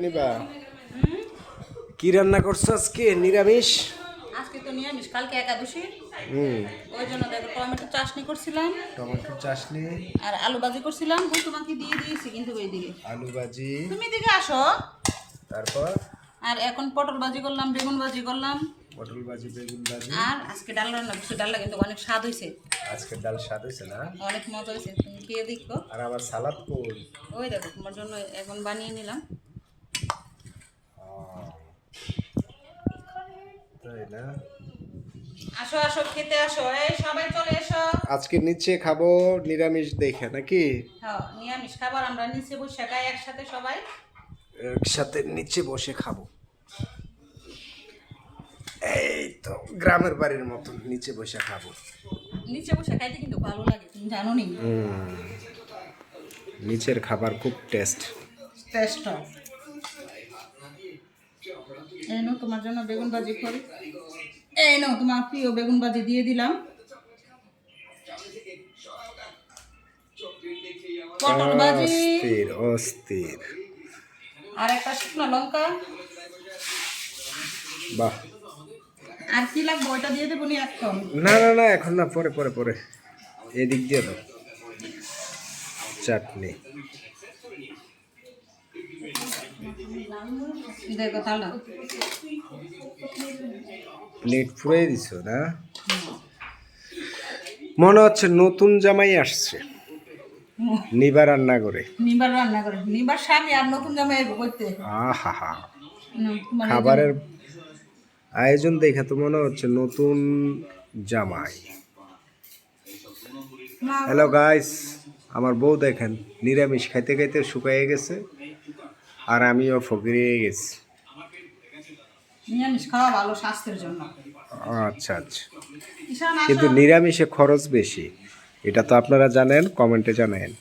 নিবা কি রান্না করছো আজকে? নিরামিষ? আজকে তো নিরামিষ, কালকে একাদশী। ওই জন্য দেখো টমেটো চাটনি করছিলাম, টমেটো চাটনি আর আলু ভাজি করছিলাম। ওই তোমাকে দিয়ে দিয়েছি কিন্তু ওইদিকে আলু ভাজি, তুমি দিকে আসো। তারপর আর এখন পটল ভাজি করলাম, বেগুন ভাজি করলাম, পটল ভাজি, বেগুন ভাজি। আর আজকে ডাল রান্না করছি। ডালটা কিন্তু অনেক স্বাদ হয়েছে, আজকে ডাল স্বাদ হয়েছে না? অনেক মজা হয়েছে, তুমি খেয়ে দেখো। আর আমার সালাদ কই? ওই দেখো তোমার জন্য এখন বানিয়ে নিলাম। তাই না? আসো আসো, খেতে আসো, এই সবাই চলে এসো। আজকে নিচে খাবো নিরামিষ দেখে নাকি? হ্যাঁ, নিরামিষ খাবার আমরা নিচে বসে খাই একসাথে সবাই। একসাথে নিচে বসে খাবো। এই তো গ্রামের বাড়ির মতন নিচে বসে খাবো। নিচে বসে খাইতে কিন্তু ভালো লাগে, তুমি জানো নি? নিচের খাবার খুব টেস্ট। টেস্ট। এই নাও তোমার জন্য বেগুন ভাজি করি। এই নাও তোমার প্রিয় বেগুন ভাজি দিয়ে দিলাম। পটল ভাজি অস্থির অস্থির। আর একটা শুকনো লঙ্কা। বাহ। আর কি লাগবে ওইটা দিয়ে দেবো নি একদম? না না না, এখন না, পরে পরে পরে। এদিক দিয়ে দাও চাটনি। দেখো তাহলে প্লেট পুরাই দিছো না? মনে হচ্ছে নতুন জামাই আসছে নিবার রান্না করে। নিবার রান্না করে নিবার স্বামী আর নতুন জামাই করতে। আহা হা, খাবারের আয়োজন দেখে তো মনে হচ্ছে নতুন জামাই। হ্যালো গাইস, আমার বউ দেখেন নিরামিষ খাইতে খাইতে শুকাইয়ে গেছে, আর আমিও ফকিরিয়ে গেছি। নিরামিষ খাওয়া ভালো স্বাস্থ্যের জন্য। আচ্ছা আচ্ছা, ঈশান আসো। কিন্তু নিরামিষে খরচ বেশি, এটা তো আপনারা জানেন, কমেন্টে জানাবেন।